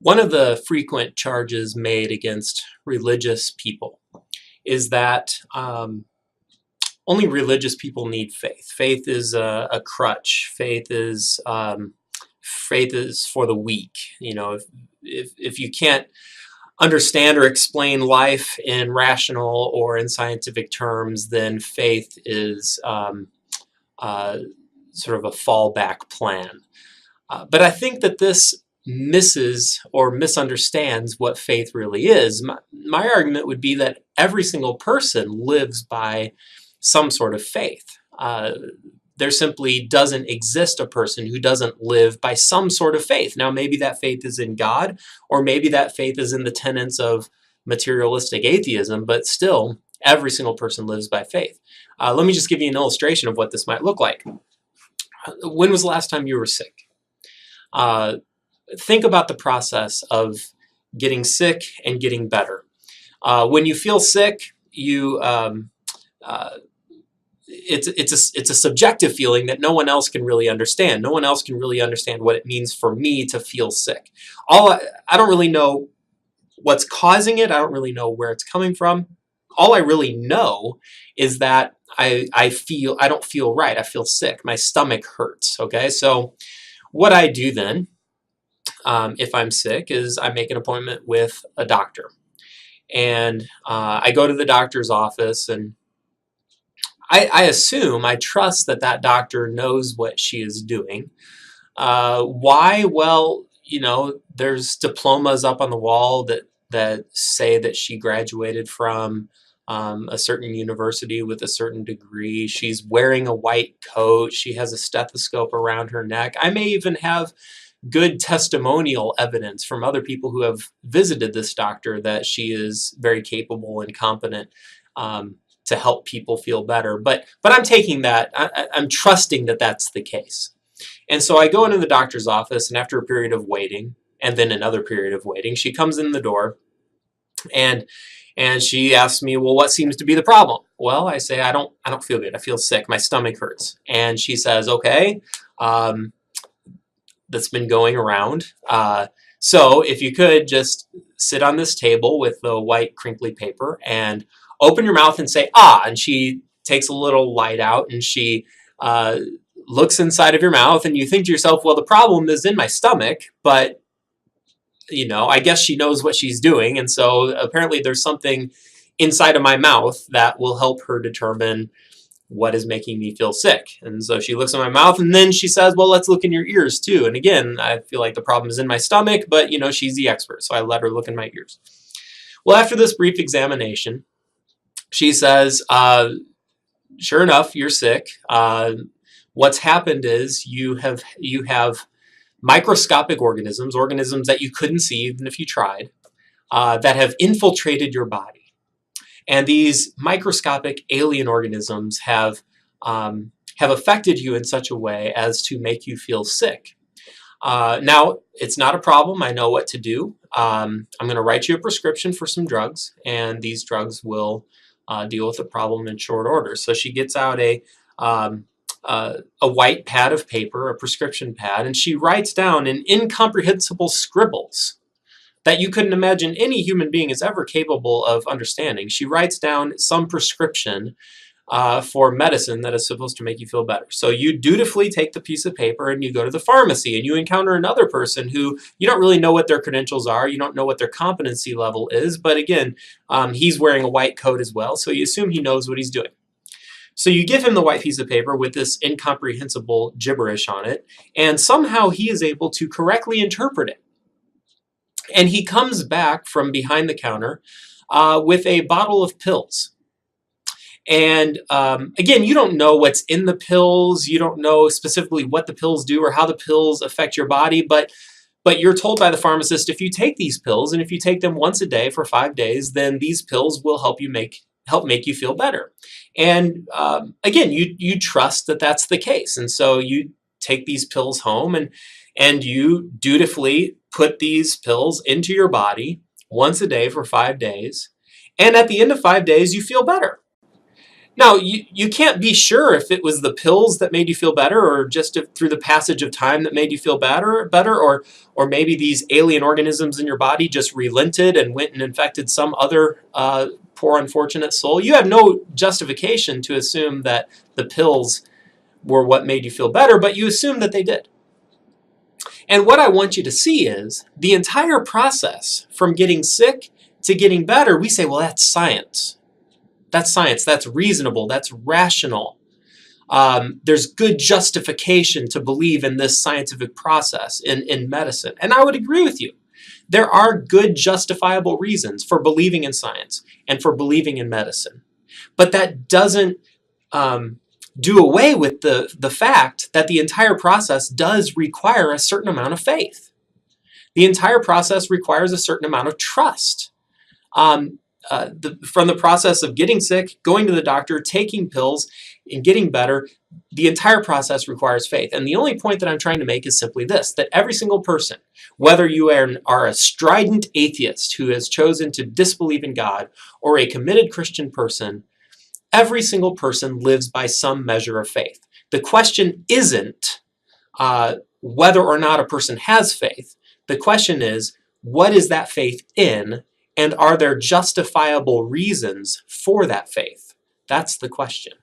One of the frequent charges made against religious people is that only religious people need faith. Faith is a crutch. Faith is for the weak. You know, if you can't understand or explain life in rational or in scientific terms, then faith is sort of a fallback plan. But I think that this misses or misunderstands what faith really is. My argument would be that every single person lives by some sort of faith. There simply doesn't exist a person who doesn't live by some sort of faith. Now, maybe that faith is in God, or maybe that faith is in the tenets of materialistic atheism, but still, every single person lives by faith. Let me just give you an illustration of what this might look like. When was the last time you were sick? Think about the process of getting sick and getting better. When you feel sick, it's a subjective feeling that no one else can really understand. No one else can really understand what it means for me to feel sick. I don't really know what's causing it. I don't really know where it's coming from. All I really know is that I don't feel right. I feel sick. My stomach hurts. Okay, so what I do then, if I'm sick, is I make an appointment with a doctor, and I go to the doctor's office, and I trust that doctor knows what she is doing. Why? Well, there's diplomas up on the wall that say that she graduated from a certain university with a certain degree. She's wearing a white coat. She has a stethoscope around her neck. I may even have good testimonial evidence from other people who have visited this doctor that she is very capable and competent to help people feel better. But I'm taking that, I'm trusting that that's the case. And so I go into the doctor's office, and after a period of waiting, and then another period of waiting, she comes in the door, and she asks me, well, what seems to be the problem? Well, I say, I don't feel good. I feel sick. My stomach hurts. And she says, okay, that's been going around. So if you could just sit on this table with the white crinkly paper and open your mouth and say, ah, and she takes a little light out, and she looks inside of your mouth, and you think to yourself, well, the problem is in my stomach, but I guess she knows what she's doing. And so apparently there's something inside of my mouth that will help her determine what is making me feel sick. And so she looks in my mouth, and then she says, well, let's look in your ears too. And again, I feel like the problem is in my stomach, but she's the expert. So I let her look in my ears. Well, after this brief examination, she says, sure enough, you're sick. What's happened is you have microscopic organisms that you couldn't see even if you tried, that have infiltrated your body. And these microscopic alien organisms have affected you in such a way as to make you feel sick. Now, it's not a problem. I know what to do. I'm going to write you a prescription for some drugs, and these drugs will deal with the problem in short order. So she gets out a white pad of paper, a prescription pad, and she writes down in incomprehensible scribbles that you couldn't imagine any human being is ever capable of understanding. She writes down some prescription for medicine that is supposed to make you feel better. So you dutifully take the piece of paper and you go to the pharmacy, and you encounter another person who you don't really know what their credentials are. You don't know what their competency level is. But again, he's wearing a white coat as well, so you assume he knows what he's doing. So you give him the white piece of paper with this incomprehensible gibberish on it, and somehow he is able to correctly interpret it. And he comes back from behind the counter with a bottle of pills. And again, you don't know what's in the pills. You don't know specifically what the pills do or how the pills affect your body. But you're told by the pharmacist, if you take these pills, and if you take them once a day for 5 days, then these pills will help make you feel better. And again, you trust that that's the case. And so you take these pills home, and you dutifully put these pills into your body once a day for 5 days. And at the end of 5 days, you feel better. Now, you can't be sure if it was the pills that made you feel better, or just through the passage of time that made you feel better, or maybe these alien organisms in your body just relented and went and infected some other poor, unfortunate soul. You have no justification to assume that the pills were what made you feel better, but you assume that they did. And what I want you to see is the entire process from getting sick to getting better, we say, well, that's science. That's science. That's reasonable. That's rational. There's good justification to believe in this scientific process in medicine. And I would agree with you. There are good justifiable reasons for believing in science and for believing in medicine. But that doesn't do away with the fact that the entire process does require a certain amount of faith. The entire process requires a certain amount of trust. From the process of getting sick, going to the doctor, taking pills, and getting better, the entire process requires faith. And the only point that I'm trying to make is simply this, that every single person, whether you are a strident atheist who has chosen to disbelieve in God, or a committed Christian person, every single person lives by some measure of faith. The question isn't whether or not a person has faith. The question is, what is that faith in? And are there justifiable reasons for that faith? That's the question.